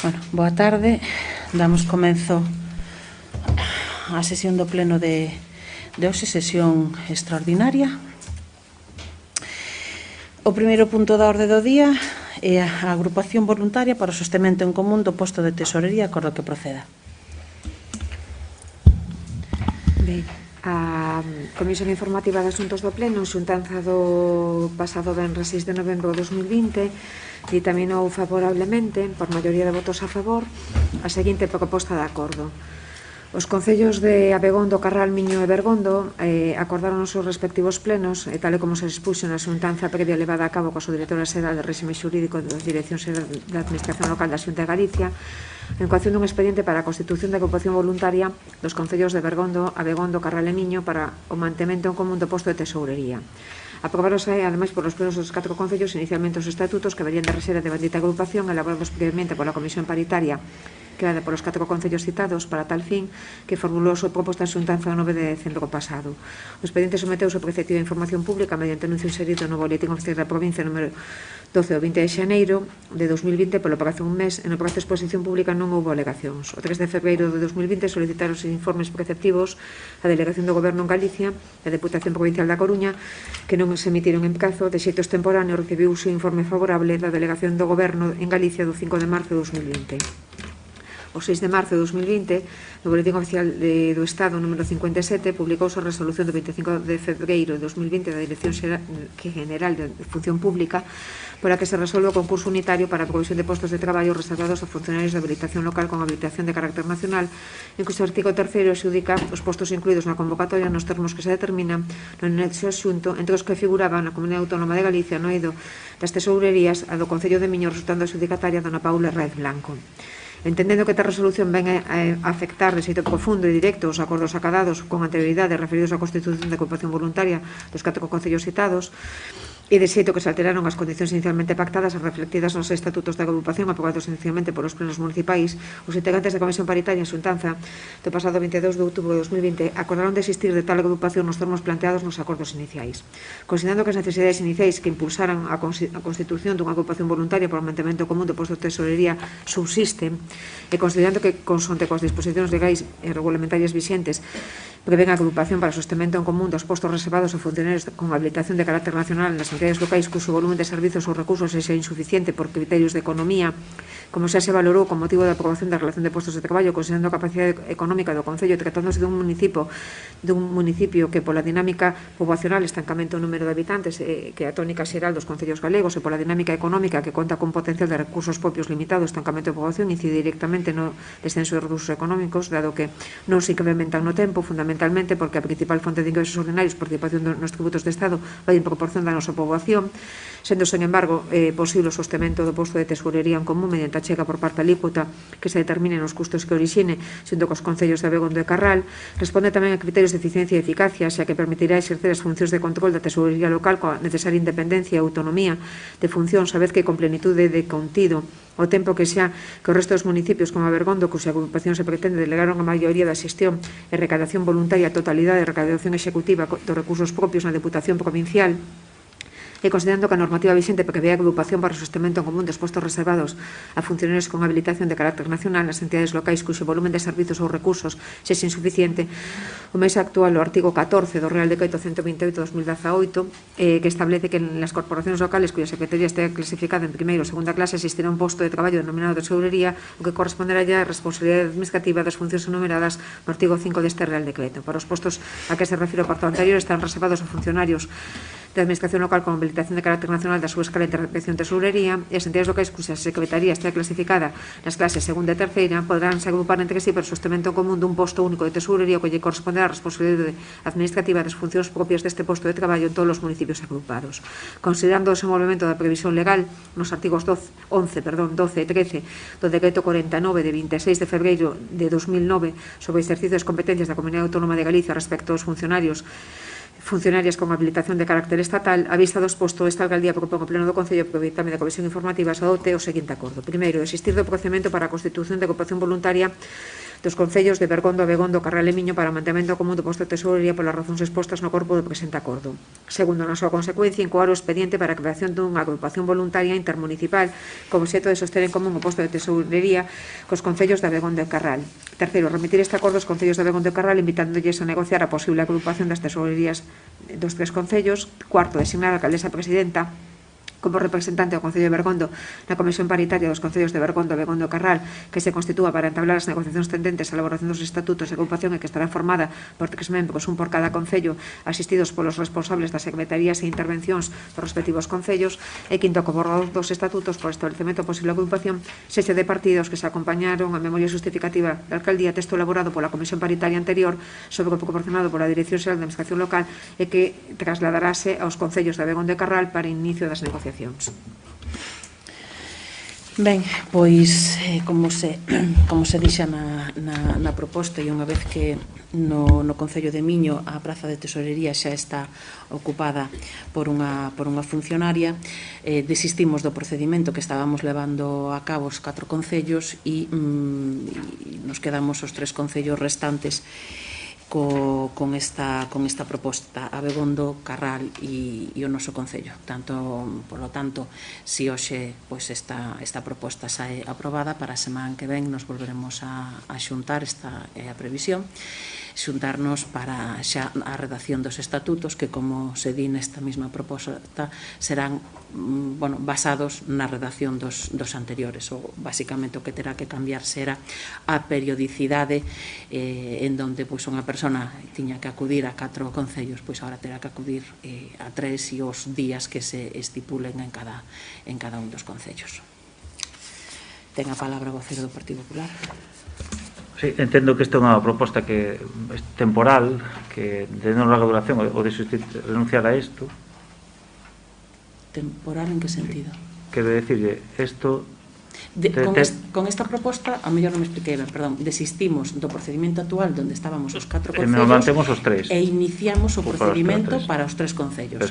Bueno, boa tarde. Damos comenzo á sesión do pleno de hoxe, sesión extraordinaria. O primeiro punto da orde do día é a agrupación voluntaria para o sostemento en común do posto de tesorería, acordo que proceda. Ben, a Comisión Informativa de Asuntos do Pleno, xuntanza do pasado venres 6 de novembro de 2020, ditaminou favorablemente, por maioría de votos a favor, a seguinte proposta de acordo. Os concellos de Abegondo, Carral, Miño e Bergondo acordaron os seus respectivos plenos, e tal como se expuxo na xuntanza previa levada a cabo coa subdirectora xeral de Réxime Xurídico da Dirección Xeral da Administración Local da Xunta de Galicia, en coacción dun expediente para a constitución de agrupación voluntaria dos concellos de Bergondo, Abegondo, Carral e Miño para o mantemento en común do posto de tesourería. Aprobaronse, ademais, por os plenos dos 4 concellos inicialmente os estatutos que verían de rexer a devandita agrupación elaborados previamente pola Comisión Paritaria creada por os 4 concellos citados para tal fin, que formulou a súa proposta en xuntanza o 9 de decembro pasado. O expediente someteuse ao preceptivo de información pública mediante anuncio inserido no boletín oficial da provincia número 12 o 20 de xaneiro de 2020 polo prazo un mes, e no prazo de exposición pública non houve alegacións. O 3 de febreiro de 2020 solicitaron os informes preceptivos a Delegación do Goberno en Galicia e a Deputación Provincial da Coruña, que non se emitiron en prazo. De xeito extemporáneo recibiu o seu informe favorable da Delegación do Goberno en Galicia do 5 de marzo de 2020. O 6 de marzo de 2020, no Boletín Oficial do Estado número 57, publicouse a resolución do 25 de febreiro de 2020 da Dirección General de Función Pública, pola que se resolve o concurso unitario para a provisión de postos de traballo reservados a funcionarios de habilitación local con habilitación de carácter nacional, en que o artigo 3º xudica os postos incluídos na convocatoria nos termos que se determinan no anexo xunto, entre os que figuraban na Comunidade Autónoma de Galicia no eido das tesourerías a do Concello de Miño, resultando xudicataria dona Paula Raez Blanco. Entendendo que esta resolución ven a afectar de xeito profundo e directo os acordos acadados con anterioridade referidos á constitución de ocupación voluntaria dos 4 concellos citados, e de xeito que se alteraron as condicións inicialmente pactadas e reflectidas nos estatutos da agrupación aprobados inicialmente polos plenos municipais, os integrantes da Comisión Paritaria en xuntanza do pasado 22 de outubro de 2020 acordaron desistir de tal agrupación nos termos planteados nos acordos iniciais. Considerando que as necesidades iniciais que impulsaran a constitución dunha agrupación voluntaria para o mantemento común do posto de tesorería subsisten, e considerando que, consonte coas disposicións legais e regulamentarias vixentes, prevén a agrupación para o sostemento en común dos postos reservados a funcionarios con habilitación de carácter nacional nas entidades locais cuxo volumen de servizos ou recursos sexa insuficiente por criterios de economía, como xa se valorou con motivo da aprobación da relación de postos de traballo, considerando a capacidade económica do Concello, tratándose dun municipio que pola dinámica poboacional, estancamento do número de habitantes, que é a tónica xeral dos concellos galegos, e pola dinámica económica que conta con potencial de recursos propios limitado, estancamento de poboación, incide directamente no descenso de recursos económicos, dado que non se incrementan no tempo, fundamentalmente porque a principal fonte de ingresos ordinarios, participación nos tributos de Estado, vai en proporción da nosa poboación, sendo, sen embargo, posible o sostemento do posto de tesourería en común mediante a chega por parte alícuota que se determine nos custos que orixine, xunto cos concellos de Abegondo e Carral. Responde tamén a criterios de eficiencia e eficacia, xa que permitirá exercer as funcións de control da tesourería local coa necesaria independencia e autonomía de funcións, a vez que con plenitude de contido o tempo que xa que o resto dos municipios como Abegondo, cuxa agrupación se pretende, delegaron a maioría da xestión e recadación voluntaria a totalidade de recadación executiva dos recursos propios na Deputación Provincial, e considerando que a normativa vixente prevé a agrupación para o sostemento en común dos postos reservados a funcionarios con habilitación de carácter nacional nas entidades locais cuxo volumen de servizos ou recursos sexa insuficiente, o máis actual o artigo 14 do Real Decreto 128/2018 que establece que nas corporacións locales cuya secretaría estea clasificada en primeira ou segunda clase existirá un posto de traballo denominado tesourería, o que corresponderá a responsabilidade administrativa das funcións enumeradas no artigo 5 deste Real Decreto. Para os postos a que se refire o apartado anterior están reservados a funcionarios de administración local con habilitación de carácter nacional da súa escala de intervención tesourería, e as entidades locais cuxa secretaría estea clasificada nas clases segunda e terceira podrán se agrupar entre si para o sostemento común dun posto único de tesourería que lle corresponderá a responsabilidade administrativa das funcións propias deste posto de traballo en todos os municipios agrupados. Considerando o desenvolvemento da previsión legal nos artigos 12 e 13 do Decreto 49 de 26 de febreiro de 2009 sobre o exercicio das competencias da Comunidade Autónoma de Galicia respecto aos funcionarias con habilitación de carácter estatal, a vista do exposto, esta alcaldía propón ao Pleno do Concello por ditame da Comisión Informativa se adopte o seguinte acordo. Primeiro, existir do procedimento para a constitución de agrupación voluntaria dos concellos de Bergondo, Abegondo, Carral e Miño para o mantemento común do posto de tesorería polas razóns expostas no corpo do presente acordo. Segundo, na súa consecuencia, incoar o expediente para a creación dunha agrupación voluntaria intermunicipal como obxecto de soster en común o posto de tesorería cos concellos de Abegondo e Carral. Terceiro, remitir este acordo aos concellos de Abegondo e Carral invitándolles a negociar a posible agrupación das tesorerías dos tres concellos. Cuarto, designar a alcaldesa presidenta como representante do Concello de Bergondo na Comisión Paritaria dos Concellos de Bergondo, Abegondo e Carral, que se constitúa para entablar as negociacións tendentes á elaboración dos estatutos de agrupación e que estará formada por 3 membros, un por cada concello, asistidos polos responsables das secretarías e intervencións dos respectivos concellos. E quinto, como borrador dos estatutos por establecemento posible agrupación, sexe de partidos que se acompañaron a memoria justificativa da alcaldía, texto elaborado pola Comisión Paritaria anterior sobre o proporcionado pola Dirección Xeral de Administración Local e que trasladarase aos concellos de Abegondo e Carral para inicio das negociacións. Ben, pois, como se dixa na proposta, e unha vez que no Concello de Miño a praza de tesorería xa está ocupada por unha funcionaria, desistimos do procedimento que estábamos levando a cabo os 4 concellos e nos quedamos os 3 concellos restantes con esta proposta, Abegondo, Carral e o noso Concello. Polo tanto, se hoxe esta proposta sae aprobada, para a semana que ven nos volveremos a xuntar, esta é a previsión, xuntarnos para xa a redacción dos estatutos que, como se di nesta mesma proposta, serán basados na redacción dos anteriores. Basicamente o que terá que cambiar será a periodicidade en donde unha persona tiña que acudir a 4 concellos, pois agora terá que acudir a 3 e os días que se estipulen en cada un dos concellos. Ten a palabra o vocero do Partido Popular. Sí, entendo que esta é unha proposta que é temporal, que de non larga duración ou de renunciar a isto. Temporal en que sentido? Quero dicirle, isto... Con esta proposta, a mellor non me expliquei ben, perdón, desistimos do procedimento actual onde estábamos os 4 concellos e iniciamos o procedimento para os 3 concellos.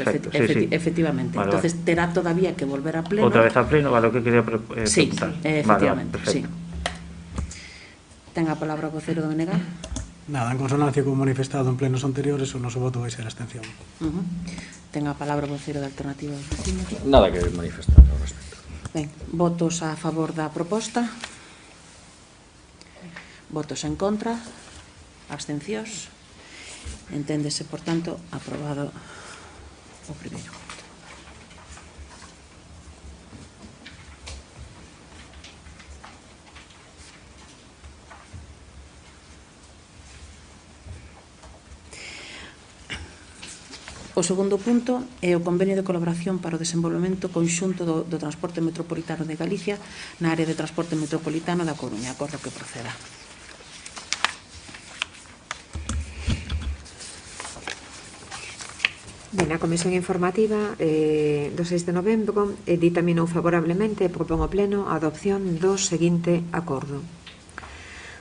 Efectivamente. Entonces terá todavía que volver a pleno. Outra vez a pleno, vale, o que quería preguntar. Sí, efectivamente, sí. Ten a palabra o vocero do BNG. Nada, en consonancia con manifestado en plenos anteriores, o noso voto vai ser abstención. Ten a palabra o vocero da Alternativa dos Vecinos. Nada que manifestar ao respecto. Ben, votos a favor da proposta, votos en contra, abstencións. Enténdese, por tanto, aprobado o primeiro. O segundo punto é o convenio de colaboración para o desenvolvemento conxunto do transporte metropolitano de Galicia na área de transporte metropolitano da Coruña. Acordo que proceda. Ben, a Comisión Informativa do 6 de novembro dictaminou favorablemente e propón ao Pleno a adopción do seguinte acordo.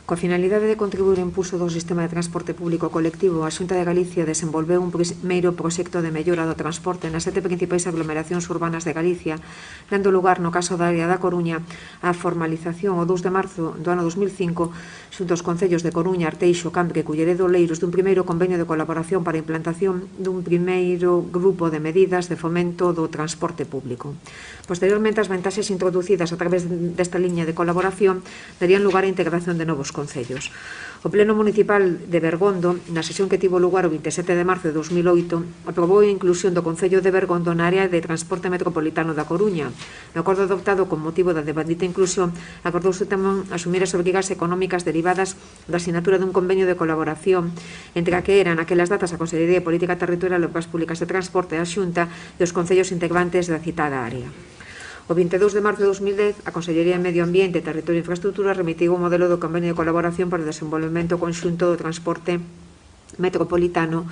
Coa finalidade de contribuir ao impulso do sistema de transporte público colectivo, a Xunta de Galicia desenvolveu un primeiro proxecto de mellora do transporte nas 7 principais aglomeracións urbanas de Galicia, dando lugar, no caso da área da Coruña, a formalización o 2 de marzo do ano 2005 xunto aos concellos de Coruña, Arteixo, Cambre e Culleredo Oleiros dun primeiro convenio de colaboración para a implantación dun primeiro grupo de medidas de fomento do transporte público. Posteriormente, as vantaxes introducidas a través desta liña de colaboración darían lugar á integración de novos concellos. O Pleno Municipal de Bergondo, na sesión que tivo lugar o 27 de marzo de 2008, aprobou a inclusión do Concello de Bergondo na área de transporte metropolitano da Coruña. No acordo adoptado con motivo da devandita inclusión, acordouse tamén asumir as obrigas económicas derivadas da asinatura dun convenio de colaboración entre a que eran aquelas datas a Consellería de Política Territorial e Obras Públicas de Transporte da Xunta e os concellos integrantes da citada área. O 22 de marzo de 2010, a Consellería de Medio Ambiente, Territorio e Infraestructura remitiu o modelo do convenio de colaboración para o desenvolvemento conxunto do transporte metropolitano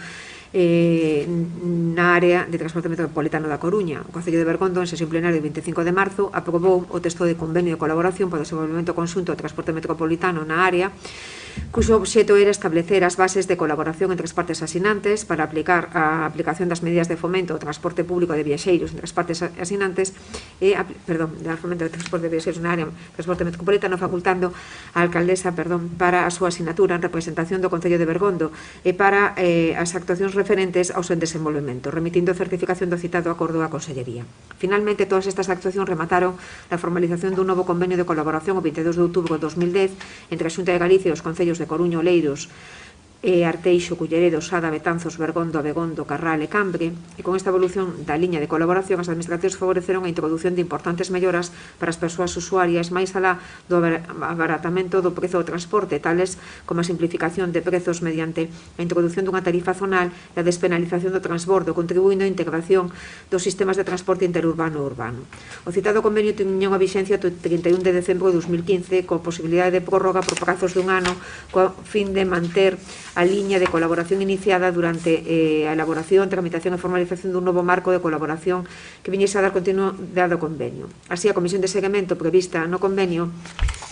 na área de transporte metropolitano da Coruña. O Concello de Bergondo, en sesión plenaria do 25 de marzo, aprobou o texto de convenio de colaboración para o desenvolvemento conxunto do transporte metropolitano na área, cuxo obxeto era establecer as bases de colaboración entre as partes asinantes para aplicar a aplicación das medidas de fomento ao transporte público de viaxeiros entre as partes asinantes de fomento do transporte de viaxeiros na área transporte metropolitano, facultando a alcaldesa para a súa asinatura en representación do Concello de Bergondo e para as actuacións referentes ao seu desenvolvemento, remitindo certificación do citado acordo á Consellería. Finalmente, todas estas actuacións remataron na formalización dun novo convenio de colaboración o 22 de outubro de 2010 entre a Xunta de Galicia e os concellos de Coruña, Oleiros, Arteixo, Culleredo, Sada, Betanzos, Bergondo, Abegondo, Carral e Cambre, e con esta evolución da liña de colaboración as administracións favoreceron a introducción de importantes melloras para as persoas usuarias máis alá do abaratamento do prezo do transporte, tales como a simplificación de prezos mediante a introducción dunha tarifa zonal e a despenalización do transbordo, contribuindo á integración dos sistemas de transporte interurbano e urbano. O citado convenio tiña unha vixencia do 31 de decembro de 2015 con posibilidade de prórroga por prazos dun ano co fin de manter a liña de colaboración iniciada durante a elaboración, tramitación e formalización dun novo marco de colaboración que viñese a dar continuidade ao convenio. Así, a comisión de seguimento prevista no convenio,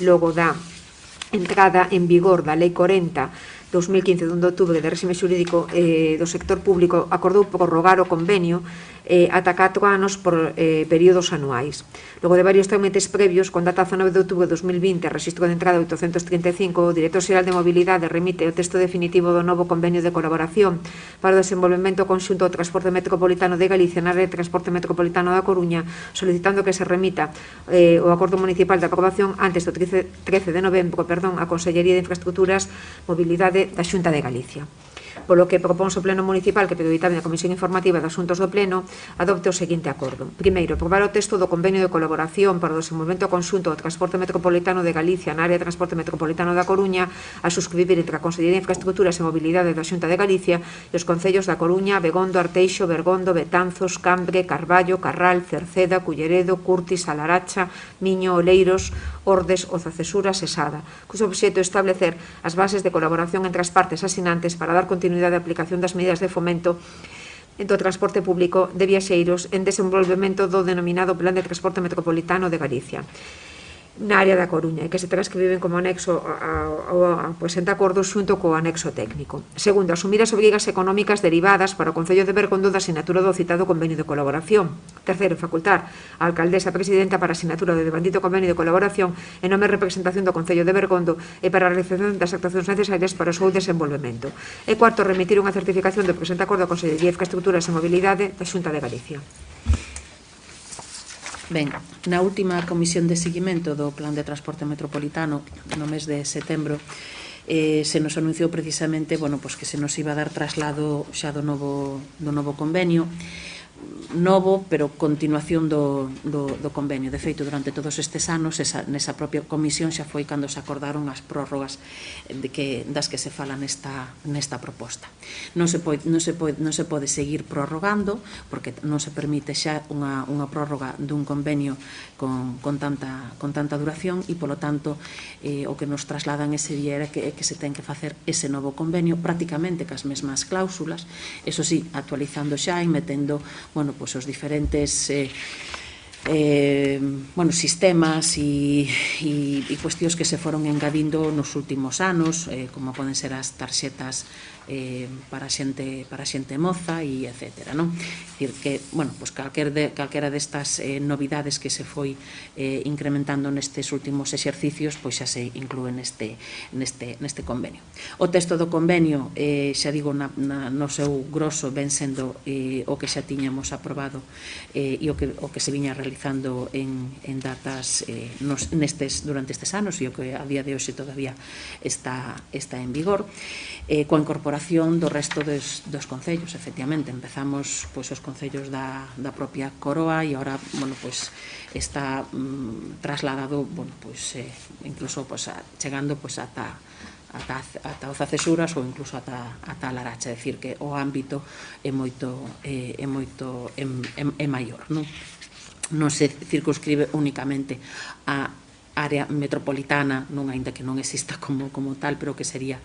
logo da entrada en vigor da Lei 40 2015 de 1 de outubro de réxime xurídico do sector público, acordou prorrogar o convenio ata 4 anos por períodos anuais. Logo de varios trámites previos, con data 9 de outubro de 2020, registro de entrada 835, o Director Xeral de Mobilidade remite o texto definitivo do novo convenio de colaboración para o desenvolvemento conxunto do transporte metropolitano de Galicia na área de transporte metropolitano da Coruña, solicitando que se remita o acordo municipal de aprobación antes do 13 de novembro a Consellería de Infraestructuras, Mobilidade da Xunta de Galicia. Polo que proponse o Pleno Municipal que pediu dictamen da Comisión Informativa de Asuntos do Pleno adopte o seguinte acordo. Primeiro, aprobar o texto do convenio de colaboración para o desenvolvemento conxunto do transporte metropolitano de Galicia na área de transporte metropolitano da Coruña a suscribir entre a Consellería de Infraestructuras e Mobilidade da Xunta de Galicia e os concellos da Coruña, Abegondo, Arteixo, Bergondo, Betanzos, Cambre, Carballo, Carral, Cerceda, Culleredo, Curtis, Alaracha, Miño, Oleiros, Ordes, Ozacesura e Sada, cuxo obxeto é establecer as bases de colaboración entre as partes asinantes para dar continuidade a aplicación das medidas de fomento do transporte público de viaxeiros en desenvolvemento do denominado Plan de Transporte Metropolitano de Galicia na área da Coruña e que se transcriben como anexo ao presente acordo xunto co anexo técnico. Segundo, asumir as obrigas económicas derivadas para o Concello de Bergondo da asinatura do citado convenio de colaboración. Terceiro, facultar a alcaldesa presidenta para a asinatura do devandito convenio de colaboración en nome de representación do Concello de Bergondo e para a realización das actuacións necesarias para o seu desenvolvemento. E cuarto, remitir unha certificación do presente acordo a Consellería de Infraestructuras e Mobilidade da Xunta de Galicia. Ben, na última comisión de seguimento do Plan de Transporte Metropolitano no mes de setembro se nos anunciou precisamente que se nos iba a dar traslado xa do novo convenio novo, pero continuación do convenio. De feito, durante todos estes anos, nesa propia comisión xa foi cando se acordaron as prórrogas das que se fala nesta proposta. Non se pode seguir prorrogando, porque non se permite xa unha prórroga dun convenio con tanta duración e, polo tanto, o que nos trasladan ese día era que se ten que facer ese novo convenio prácticamente cas mesmas cláusulas, eso sí, actualizando xa e metendo os diferentes sistemas e cuestións que se foron engadindo nos últimos anos, como poden ser as tarxetas para xente moza e etc. Dicir que, calquera destas novidades que se foi incrementando nestes últimos exercicios, pois xa se inclúe neste convenio. O texto do convenio, xa digo, no seu grosso ven sendo o que xa tiñamos aprobado e o que se viña realizando en datas durante estes anos e o que a día de hoxe todavía está en vigor, coa incorporación do resto dos concellos. Efectivamente, empezamos os concellos da propia Coroa e agora está trasladado incluso chegando ata Ozacesuras ou incluso ata Alaracha, é dicir que o ámbito é maior, non se circunscribe únicamente a área metropolitana, non aínda que non exista como tal, pero que sería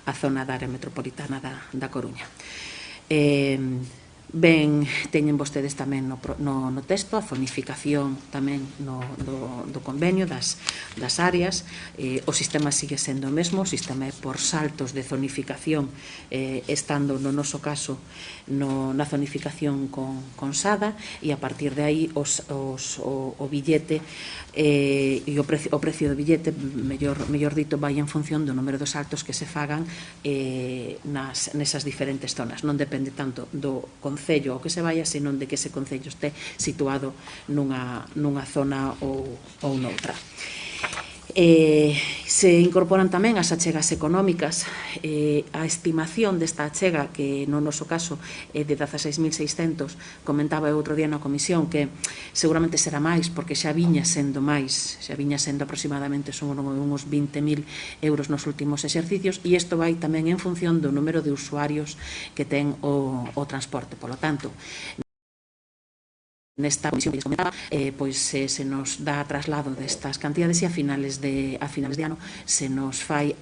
a zona da área metropolitana da Coruña. Teñen vostedes tamén no texto a zonificación tamén do convenio das áreas. O sistema sigue sendo o mesmo, o sistema é por saltos de zonificación, estando no noso caso na zonificación con SADA, e a partir de aí o billete e o precio do billete, mellor dito, vai en función do número de saltos que se fagan nesas diferentes zonas. Non depende tanto do concello ao que se vaya, senón de que ese concello este situado nunha zona ou noutra. Se incorporan tamén as achegas económicas. A estimación desta achega, que no noso caso é de 16.600, comentaba outro día na comisión que seguramente será máis, porque xa viña sendo aproximadamente son uns 20.000 euros nos últimos exercicios, e isto vai tamén en función do número de usuarios que ten o transporte. Por lo tanto, nesta comisión que lles comentaba, pois se nos dá traslado destas cantidades, e a finales de ano se nos fai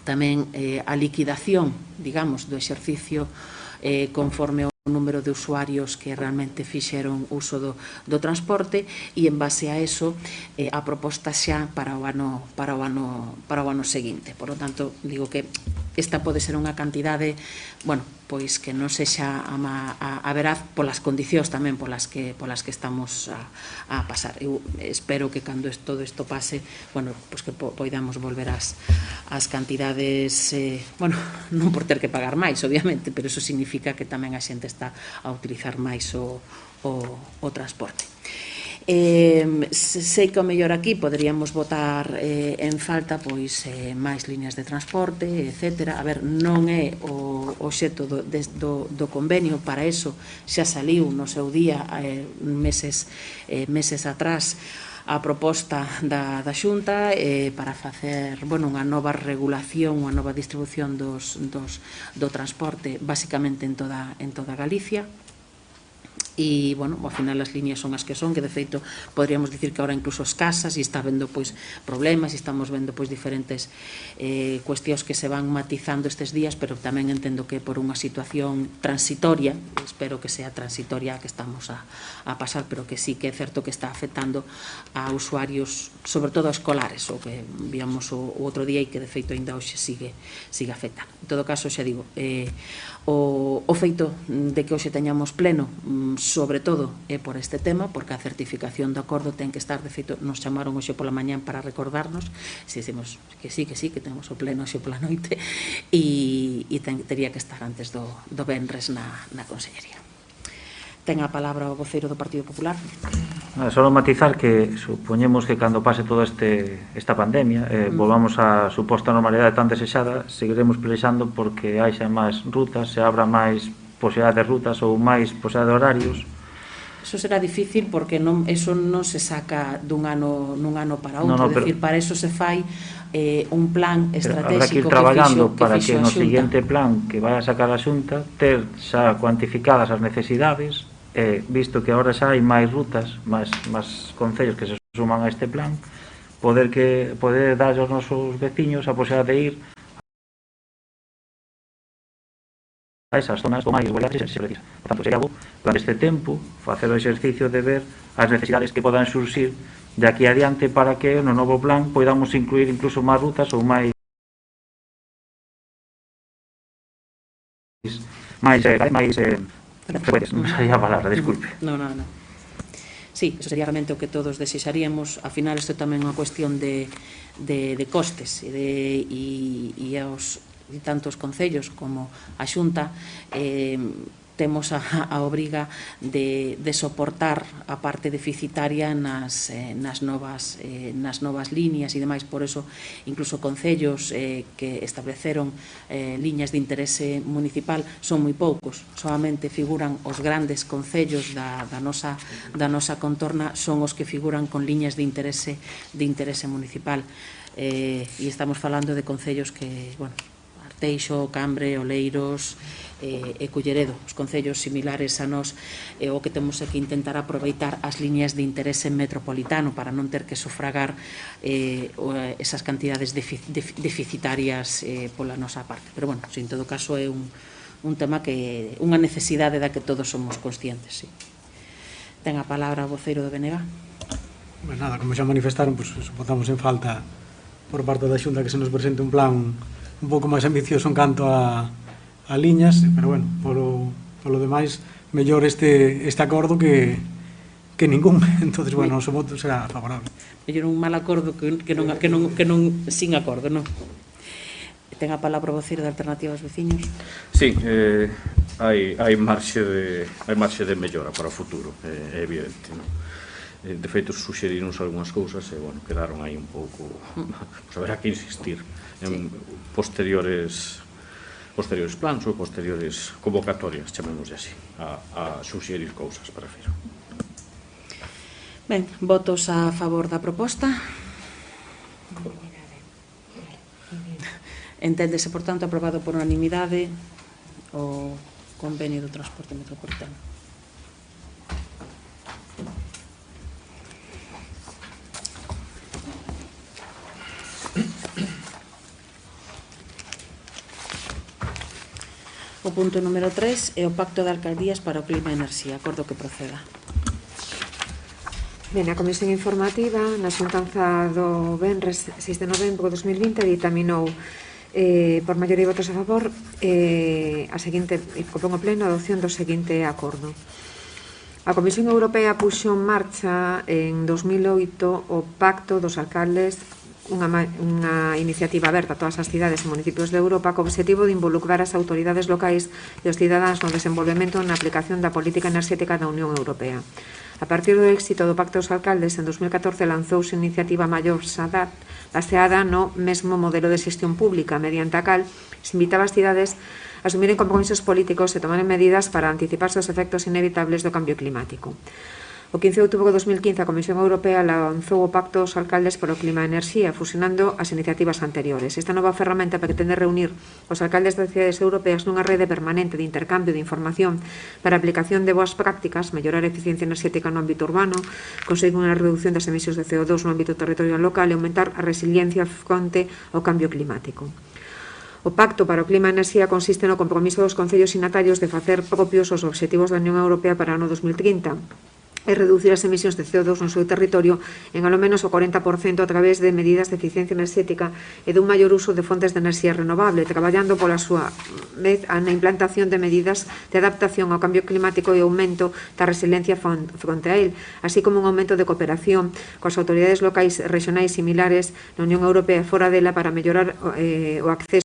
tamén a liquidación, digamos, do exercicio conforme ao número de usuarios que realmente fixeron uso do transporte, e en base a eso a proposta xa para o ano seguinte. Por lo tanto, digo que esta pode ser unha cantidade, pois que non sexa a veraz polas condicións tamén polas que estamos a pasar. Eu espero que cando todo isto pase, pois que poidamos volver ás cantidades, non por ter que pagar máis, obviamente, pero iso significa que tamén a xente está a utilizar máis o transporte. Sei que o mellor aquí poderíamos botar en falta pois máis líneas de transporte, etc. A ver, non é o obxecto do convenio. Para eso xa saliu no seu día, meses atrás, a proposta da Xunta para facer unha nova regulación, unha nova distribución do transporte, basicamente en toda Galicia. E, ao final as líneas son as que son, que de feito podríamos dicir que ahora incluso escasas, e está vendo problemas, e estamos vendo diferentes cuestións que se van matizando estes días, pero tamén entendo que por unha situación transitoria, espero que sea transitoria a que estamos a pasar, pero que sí que é certo que está afectando a usuarios, sobre todo a escolares, o que víamos o outro día, e que de feito ainda hoxe sigue afectando. En todo caso, xa digo, o feito de que hoxe teñamos pleno, sobre todo é por este tema, porque a certificación do acordo ten que estar, de feito nos chamaron hoxe pola mañán para recordarnos, se dicimos que sí, que temos o pleno hoxe pola noite, e teria que estar antes do venres na Consellería. Ten a palabra o voceiro do Partido Popular. Só matizar que supoñemos que cando pase toda esta pandemia volvamos á suposta normalidade tan desexada, seguiremos pelexando porque haixa máis rutas, se abra máis posibilidade de rutas ou máis posibilidade de horarios. Eso será difícil porque eso non se saca nun ano para outro, é dicir, para eso se fai un plan estratégico. Habrá que ir traballando para que no seguinte plan que vai a sacar a Xunta ter xa cuantificadas as necesidades, visto que agora xa hai máis rutas, máis concellos que se suman a este plan, poder dar aos nosos veciños a posibilidade de ir a esas zonas ou máis vulnerables se precisa. Por tanto, sería bo, durante este tempo, facer o exercicio de ver as necesidades que podan surxir de aquí adiante para que no novo plan podamos incluir incluso máis rutas ou máis frecuentes. Non sabía a palabra, disculpe. Non. Sí, eso sería realmente o que todos desexaríamos. Ao final, isto é tamén unha cuestión de costes, e aos tanto os concellos como a Xunta temos a obriga de soportar a parte deficitaria nas novas líneas e demais. Por eso, incluso concellos que estableceron liñas de interese municipal son moi poucos, solamente figuran os grandes concellos da nosa contorna, son os que figuran con liñas de interese municipal, e estamos falando de concellos que, Arteixo, Cambre, Oleiros e Culleredo, os concellos similares a nós, o que temos é que intentar aproveitar as liñas de interese metropolitano para non ter que sufragar esas cantidades deficitarias pola nosa parte. Pero, en todo caso, é un un tema que unha necesidade da que todos somos conscientes, sí. Ten a palabra o voceiro do BNG. Ben, nada, como xa manifestaron, pues, votamos en falta por parte da Xunta que se nos presente un plan un pouco máis ambicioso en canto a liñas, pero bueno, polo demais, mellor este acordo que ningún. Entonces, bueno, o noso voto será favorable. Mellor un mal acordo que non sin acordo, non? Ten a palabra o voceiro da Alternativa aos Veciños. Sí, hai marxe de mellora para o futuro, é evidente, non? De feito, suxerironse algunhas cousas e, bueno, quedaron aí un pouco... Pues haberá que insistir en posteriores plans ou posteriores convocatorias, chamémoslle así, a suxerir cousas, prefiro. Ben, votos a favor da proposta. Enténdese, por tanto, aprobado por unanimidade o convenio do transporte metropolitano. O punto número 3 é o Pacto de Alcaldías para o Clima e Enerxía. Acordo que proceda. Ben, a Comisión Informativa, na xuntanza do Benres 6 de novembro de 2020, ditaminou por maioría de votos a favor a seguinte, propón o pleno a adopción do seguinte acordo. A Comisión Europea puxo en marcha en 2008 o Pacto dos Alcaldes, unha iniciativa aberta a todas as cidades e municipios de Europa co obxectivo de involucrar as autoridades locais e os cidadáns no desenvolvemento e na aplicación da política enerxética da Unión Europea. A partir do éxito do Pacto dos Alcaldes, en 2014 lanzouse a iniciativa Maior Sadat, baseada no mesmo modelo de xestión pública, mediante a cal se invitaba as cidades a asumiren compromisos políticos e tomaren medidas para anticiparse os efectos inevitables do cambio climático. O 15 de outubro de 2015, a Comisión Europea lanzou o Pacto dos Alcaldes para o Clima e Enerxía, fusionando as iniciativas anteriores. Esta nova ferramenta pretende reunir os alcaldes das cidades europeas nunha rede permanente de intercambio de información para a aplicación de boas prácticas, mellorar a eficiencia enerxética no ámbito urbano, conseguir unha reducción das emisións de CO2 no ámbito territorial local e aumentar a resiliencia fronte ao cambio climático. O Pacto para o Clima e Enerxía consiste no compromiso dos concellos signatarios de facer propios os obxectivos da Unión Europea para o ano 2030, e reducir as emisións de CO2 no seu territorio en alo menos o 40% a través de medidas de eficiencia enerxética e dun maior uso de fontes de enerxía renovable, traballando pola súa vez na implantación de medidas de adaptación ao cambio climático e aumento da resiliencia fronte a él, así como un aumento de cooperación coas autoridades locais e regionais similares na Unión Europea e fora dela para mellorar o acceso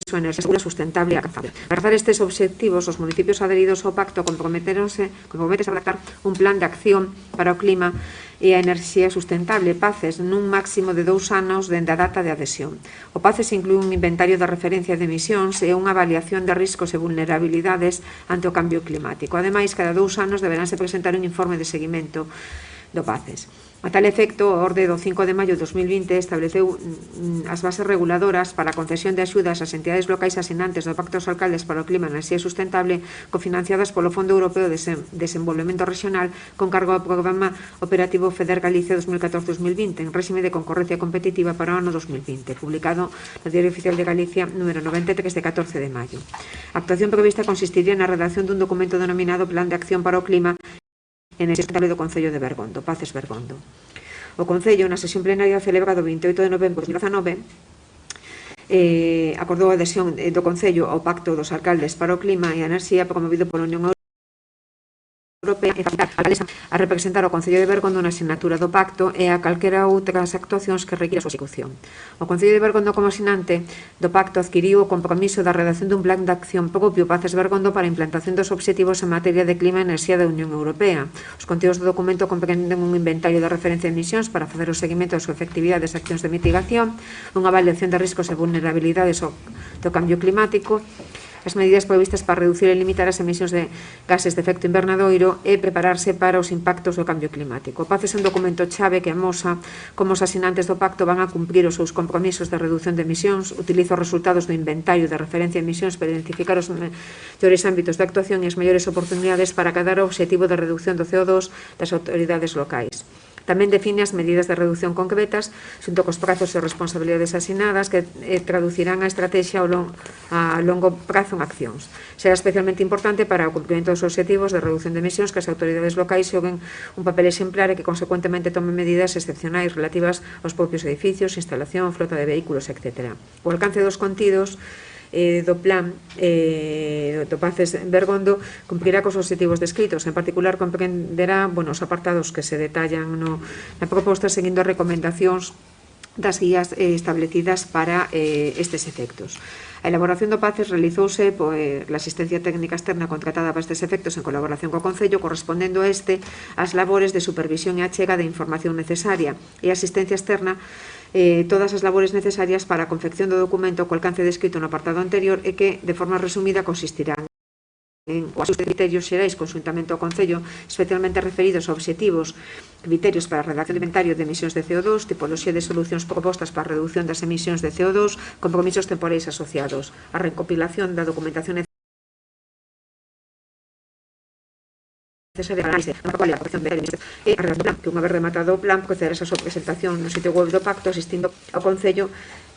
a enerxía segura, sustentable e alcanzable. Para alcanzar estes obxectivos, os municipios adheridos ao pacto comprométense a adaptar un plan de acción para o clima e a enerxía sustentable, PACES, nun máximo de 2 anos dende a data de adhesión. O PACES inclúe un inventario de referencia de emisións e unha avaliación de riscos e vulnerabilidades ante o cambio climático. Ademais, cada 2 anos deberánse presentar un informe de seguimento do PACES. A tal efecto, a orde do 5 de maio de 2020 estableceu as bases reguladoras para a concesión de axudas ás entidades locais asinantes do Pacto dos Alcaldes para o Clima e Enerxía Sustentable cofinanciadas polo Fondo Europeo de Desenvolvemento Regional con cargo ao Programa Operativo FEDER Galicia 2014-2020 en réxime de concorrencia competitiva para o ano 2020, publicado no Diario Oficial de Galicia número 93 de 14 de maio. A actuación prevista consistiría na redacción dun documento denominado Plan de Acción para o Clima en el Sustentable do Concello de Bergondo, PACES Bergondo. O Concello, na sesión plenaria celebrado o 28 de novembro de 2019, acordou a adhesión do Concello ao Pacto dos Alcaldes para o Clima e a Enerxía promovido pola Unión Europea e a representar o Concello de Bergondo na asignatura do pacto e a calquera outras actuacións que requira a súa execución. O Concello de Bergondo como asinante do pacto adquiriu o compromiso da redacción dun plan de acción propio PACES Bergondo para a implantación dos obxectivos en materia de clima e enerxía da Unión Europea. Os contidos do documento comprenden un inventario de referencia de emisións para facer o seguimento da súa efectividade das accións de mitigación, unha avaliación de riscos e vulnerabilidades do cambio climático, as medidas previstas para reducir e limitar as emisións de gases de efecto invernadoiro e prepararse para os impactos do cambio climático. O PACES é un documento chave que amosa como os asinantes do pacto van a cumprir os seus compromisos de reducción de emisións, utiliza os resultados do inventario de referencia de emisións para identificar os mellores ámbitos de actuación e as mellores oportunidades para acadar o obxectivo de reducción do CO2 das autoridades locais. Tamén define as medidas de reducción concretas xunto cos prazos e responsabilidades asinadas que traducirán a estrategia a longo prazo en accións. Será especialmente importante para o cumprimento dos obxectivos de reducción de emisións que as autoridades locais xoguen un papel exemplar e que consecuentemente tomen medidas excepcionais relativas aos propios edificios, instalación, flota de vehículos, etc. O alcance dos contidos do plan do Paces Bergondo cumprirá cos obxectivos descritos. En particular, comprenderá os apartados que se detallan na proposta seguindo as recomendacións das guías establecidas para estes efectos. A elaboración do Paces realizouse pola asistencia técnica externa contratada para estes efectos en colaboración co Concello, correspondendo a as labores de supervisión e achega de información necesaria e asistencia externa todas as labores necesarias para a confección do documento co alcance descrito no apartado anterior e que, de forma resumida, consistirán en o axuste de criterios xerais conxuntamente ao Concello, especialmente referidos a obxectivos, criterios para a redacción de inventario de emisións de CO2, tipoloxía de solucións propostas para a reducción das emisións de CO2, compromisos temporais asociados, a recopilación da documentación necesaria para a análise, a corrección de emisións e a redacción do plan, que unha vez rematado o plan procederá a súa presentación no sitio web do Pacto, asistindo ao Concello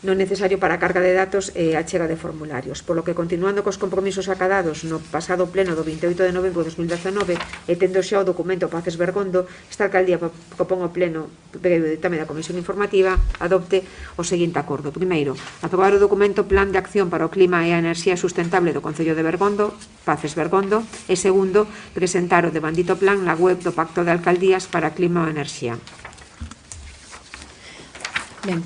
non necesario para a carga de datos e a chega de formularios. Por lo que, continuando cos compromisos acadados no pasado pleno do 28 de novembro de 2019 e tendo xa o documento Paces Bergondo, esta alcaldía propón ao pleno previo ditame da Comisión Informativa adopte o seguinte acordo. Primeiro, aprobar o documento Plan de Acción para o Clima e a Enerxía Sustentable do Concello de Bergondo, Paces Bergondo, e segundo, presentar o devandito plan na web do Pacto de Alcaldías para Clima e Enerxía. Ben,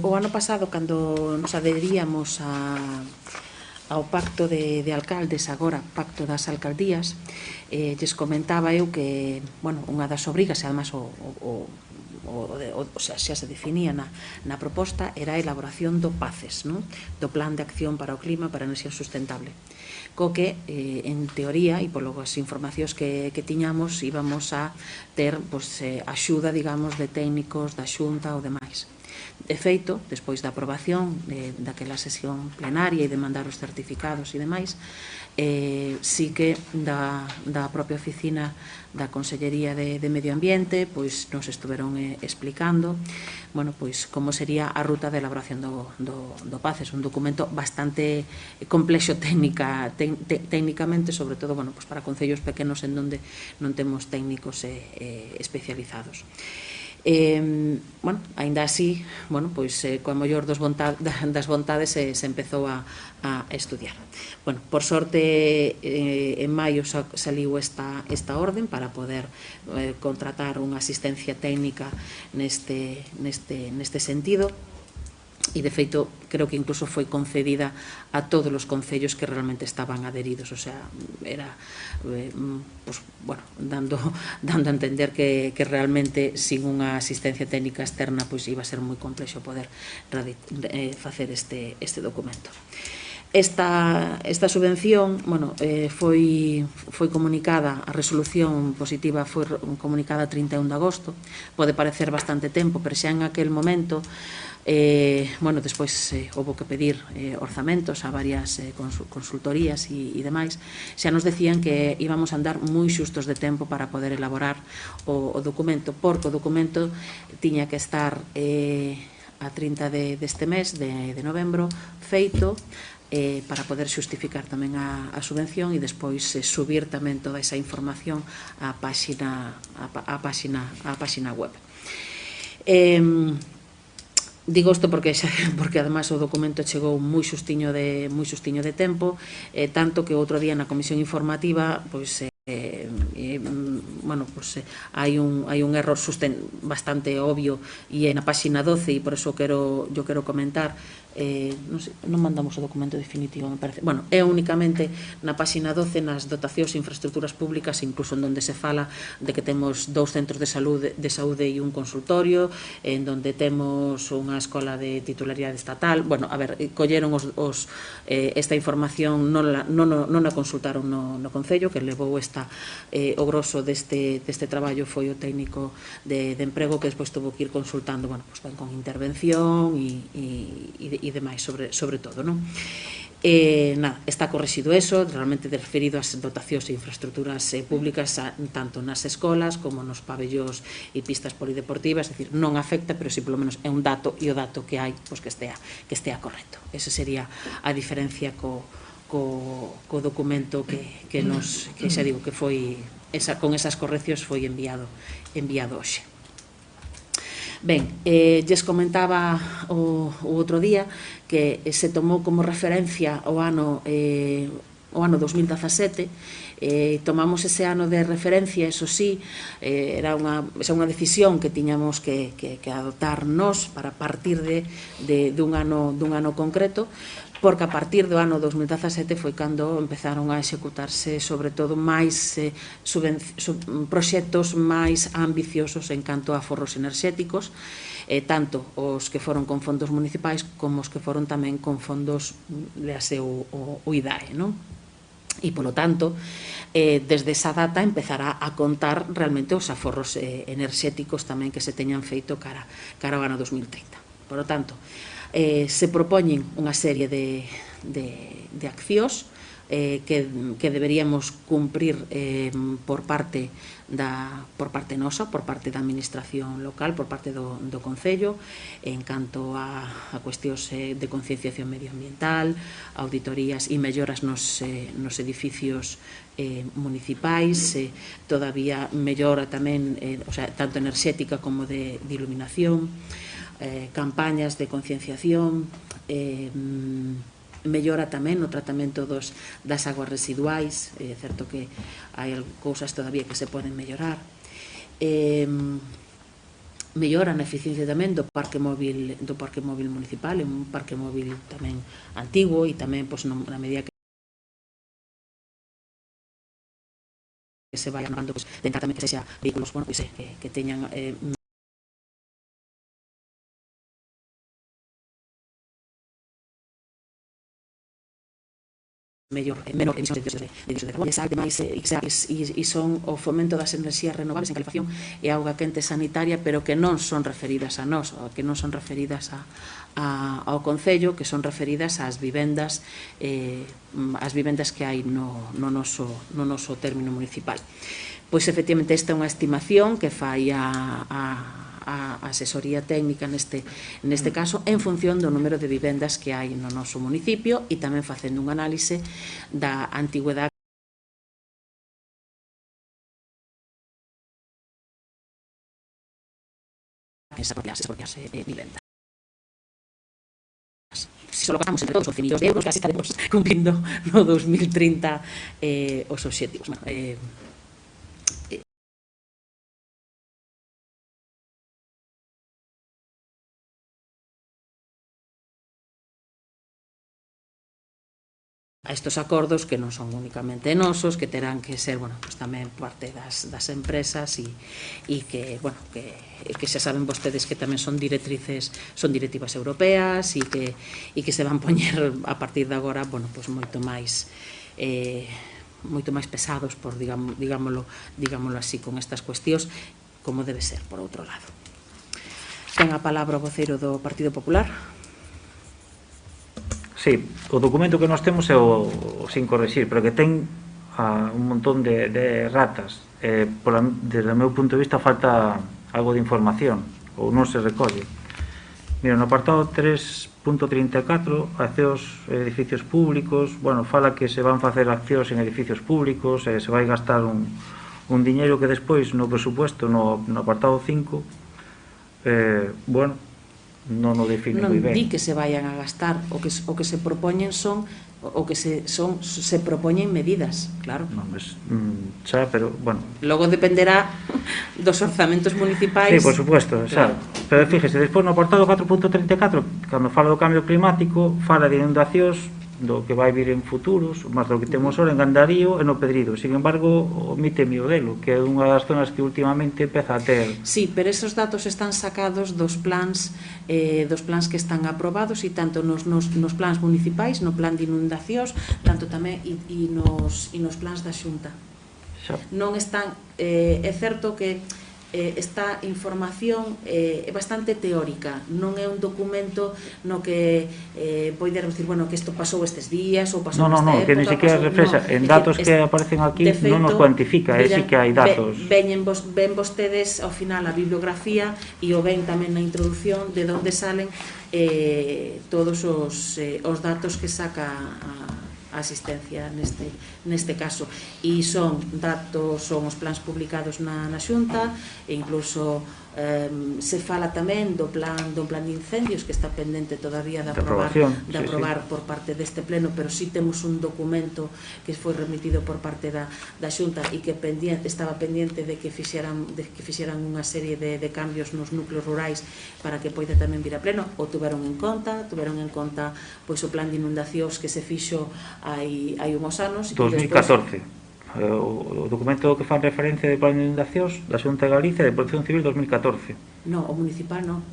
o ano pasado, cando nos adheríamos ao Pacto de Alcaldes, agora Pacto das Alcaldías, lles comentaba eu que, unha das obrigas, e además xa se definía na proposta, era a elaboración do PACES, do Plan de Acción para o Clima e para a Enerxía Sustentable, co que, en teoría, e polo as informacións que tiñamos, íbamos a ter axuda, digamos, de técnicos da Xunta ou demais. De feito, despois da aprobación daquela sesión plenaria e de mandar os certificados e demais, sí que da propia oficina da Consellería de Medio Ambiente nos estuveron explicando como sería a ruta de elaboración do PACES, un documento bastante complexo técnicamente, sobre todo para concellos pequenos en donde non temos técnicos especializados. Ainda así, coa mellor das vontades se empezou a estudiar. Por sorte, en maio saliu esta orden para poder contratar unha asistencia técnica neste sentido, e de feito creo que incluso foi concedida a todos os concellos que realmente estaban adheridos, o sea, era dando a entender que realmente sin unha asistencia técnica externa iba a ser moi complexo poder facer este documento. Esta subvención foi comunicada, a resolución positiva foi comunicada a 31 de agosto, pode parecer bastante tempo, pero xa en aquel momento despois houve que pedir orzamentos a varias consultorías e demais, xa nos decían que íbamos a andar moi xustos de tempo para poder elaborar o documento, porque o documento tiña que estar a 30 deste mes de novembro feito para poder xustificar tamén a subvención e despois subir tamén toda esa información á páxina web. Digo isto porque además o documento chegou moi xustiño de tempo, tanto que outro día na comisión informativa hai un error bastante obvio e na páxina 12, e por eso yo quero comentar. Non mandamos o documento definitivo, me parece. É únicamente na páxina 12, nas dotacións e infraestructuras públicas, incluso en donde se fala de que temos 2 centros de saúde e un consultorio, en donde temos unha escola de titularidade estatal. Colleron esta información, non a consultaron no Concello, que levou o grosso deste traballo foi o técnico de emprego, que despois tuvo que ir consultando con intervención e demais, sobre todo, non? Nada, está correxido eso, realmente referido ás dotacións e infraestructuras públicas tanto nas escolas como nos pabellóns e pistas polideportivas, é dicir, non afecta, pero si polo menos é un dato, e o dato que hai, pois que estea correcto. Esa sería a diferencia co documento que xa digo que foi con esas correccións foi enviado hoxe. Ben, lles comentaba o outro día que se tomou como referencia o ano 2017, tomamos ese ano de referencia, eso sí, era unha decisión que tiñamos que adoptar nós para partir dun ano concreto, porque a partir do ano 2017 foi cando empezaron a executarse sobre todo máis proxectos máis ambiciosos en canto a aforros enerxéticos, tanto os que foron con fondos municipais como os que foron tamén con fondos o IDAE, non? E, polo tanto, desde esa data empezará a contar realmente os aforros enerxéticos tamén que se teñan feito cara ao ano 2030. Por lo tanto, se propoñen unha serie de accións que deberíamos cumprir por parte nosa, por parte da administración local, por parte do Concello, en canto a cuestións de concienciación medioambiental, auditorías e melloras nos edificios municipais, todavía mellora tamén, tanto enerxética como de iluminación, campañas de concienciación, mellora tamén o tratamento das aguas residuais, é certo que hai cousas todavía que se poden mellorar, mellora na eficiencia tamén do parque móvil municipal, é un parque móvil tamén antigo e tamén na medida que se vai anovando, tentar tamén que sexa vehículos que teñan menor emisión de dióxido de carbono, e son o fomento das enerxías renovables en calefacción e auga quente sanitaria, pero que non son referidas a nós, que non son referidas ao Concello, que son referidas ás vivendas que hai no noso término municipal. Pois, efectivamente, esta é unha estimación que fai a asesoría técnica neste caso en función do número de vivendas que hai no noso municipio e tamén facendo un análise da antigüedade esas propias vivendas. Se só contamos entre todos os 100 millóns de euros, casi estaremos cumplindo no 2030 os obxectivos. A estos acordos que non son únicamente nosos, que terán que ser, pues tamén parte das empresas e que xa saben vostedes que tamén son directivas europeas e que se van poñer a partir de agora, pues moito máis pesados, por digámoslo así, con estas cuestións, como debe ser, por outro lado. Ten a palabra o voceiro do Partido Popular. Sí, o documento que nós temos é o sin correxir, pero que ten un montón de ratas. Desde o meu punto de vista falta algo de información, ou non se recolle. Mira, no apartado 3.34, accións en edificios públicos, fala que se van facer accións en edificios públicos, se vai gastar un diñeiro que despois no presupuesto, no apartado 5, non o define moi ben. Non di que se vayan a gastar, o que se propoñen se propoñen medidas, claro. Xa, pero, logo dependerá dos orzamentos municipais. Sí, por supuesto, xa. Pero fíjese, despois no apartado 4.34, cando fala do cambio climático, fala de inundacións do que vai vir en futuros, máis do que temos ahora en Gandarío e no Pedrido. Sin embargo, omite Miodelo, que é unha das zonas que últimamente empeza a ter. Sí, pero esos datos están sacados dos plans que están aprobados, e tanto nos plans municipais, no plan de inundacións, tanto tamén e nos plans da Xunta. Non están, é certo que esta información é bastante teórica, non é un documento no que poidemos dicir, bueno, que isto pasou estes días ou pasou nesta época. Que ni siquiera reflexa, en datos que aparecen aquí non nos cuantifica, sí que hai datos. Ven vostedes ao final a bibliografía e o ven tamén na introducción de onde salen todos os datos que saca a asistencia neste caso, e son datos, son os plans publicados na Xunta, e incluso se fala tamén do plan de incendios que está pendente todavía de aprobar por parte deste pleno, pero si temos un documento que foi remitido por parte da Xunta e que estaba pendiente de que fixeran unha serie de cambios nos núcleos rurais para que poida tamén vir a pleno. O tuveron en conta pois o plan de inundacións que se fixo hai uns anos. 2014. O documento que fan referencia de plan de inundacións da Xunta de Galicia de Protección Civil 2014. No, o municipal non.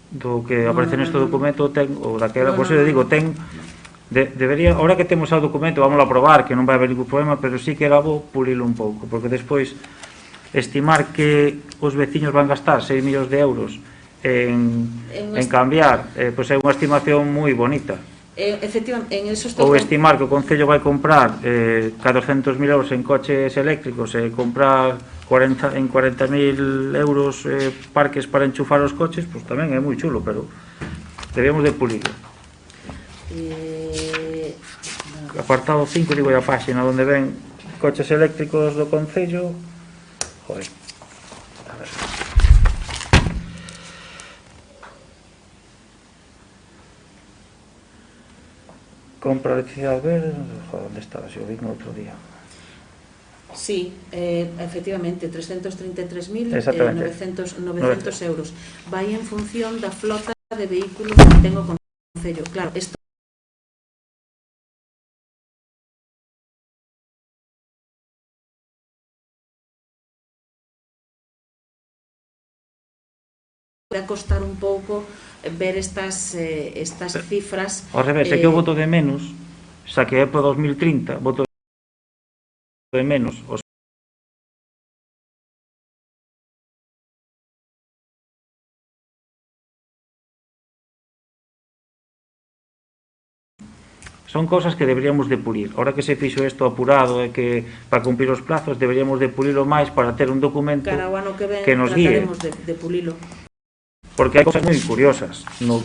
Do que aparece neste documento ten, ou daquela, por eso eu digo, ten, debería, ahora que temos o documento, vamos a aprobar, que non vai haber ningún problema, pero sí que era bo pulilo un pouco, porque despois estimar que os veciños van gastar 6 millóns de euros en cambiar, pois é unha estimación moi bonita. Efectivamente, en esos ou estimar que o Concello vai comprar 400.000 euros en coches eléctricos e comprar en 40.000 euros parques para enchufar os coches, pois tamén é moi chulo, pero debemos de pulirlo. Apartado 5, digo a páxina onde ven coches eléctricos do Concello. Joder, a ver. Compra electricidade verde, onde estaba, se o vi no outro día. Sí, efectivamente, 333.900 euros. Vai en función da flota de vehículos que ten o Concello. Claro, isto vai costar un pouco ver estas cifras. Ao revés, é que eu voto de menos, xa que é para 2030, voto de menos os son cousas que deberíamos de pulir. Ahora que se fixo isto apurado e que para cumplir os plazos deberíamos de pulilo máis para ter un documento que nos guíe. De pulilo. Porque hai cousas moi curiosas no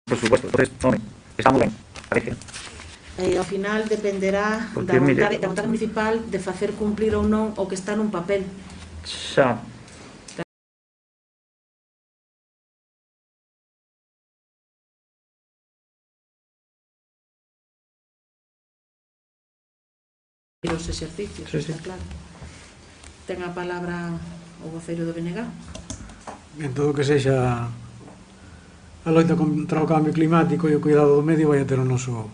por supuesto, entonces, está moi ben, parece. Ao final dependerá da vontade municipal de facer cumplir ou non o que está nun papel. Xa. Os exercicios, está claro. Ten a palabra o voceiro do BNG. En todo que sexa a loita contra o cambio climático e o cuidado do medio vai a ter o noso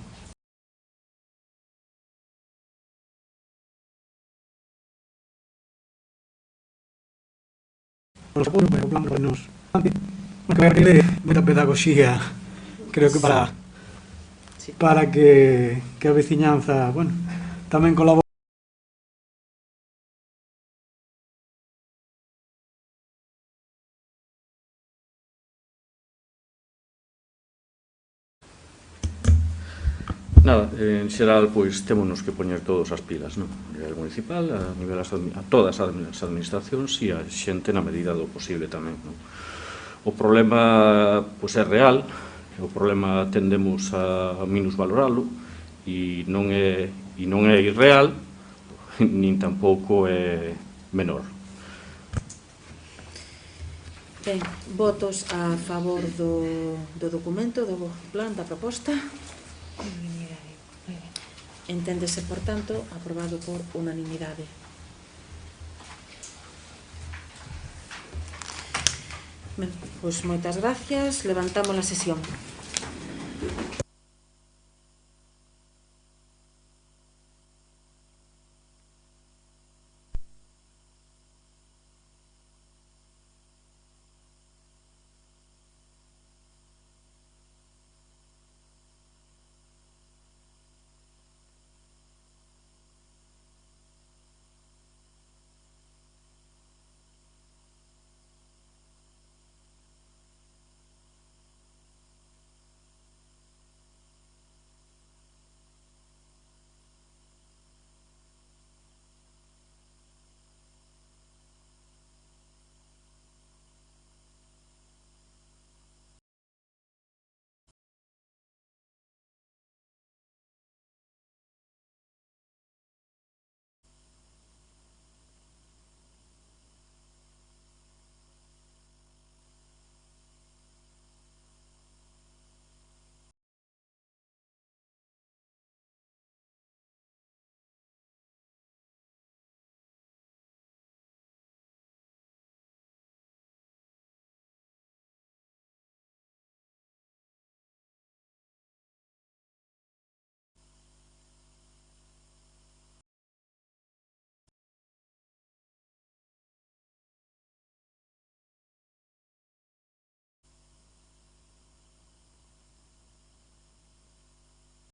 apoio, pero o plan para nos que vai abrir moita pedagogía, creo que para que a veciñanza, bueno, tamén colabore. Nada, en xeral, pois, témonos que poñer todos as pilas, non? A nivel municipal, a nivel a todas as administracións e a xente na medida do posible tamén, non? O problema, pois, é real, o problema tendemos a minusvaloralo e non é irreal, nin tampouco é menor. Ben, votos a favor do documento, do plan, da proposta. Enténdese, por tanto, aprobado por unanimidade. Ben, pois moitas gracias, levantamos a sesión.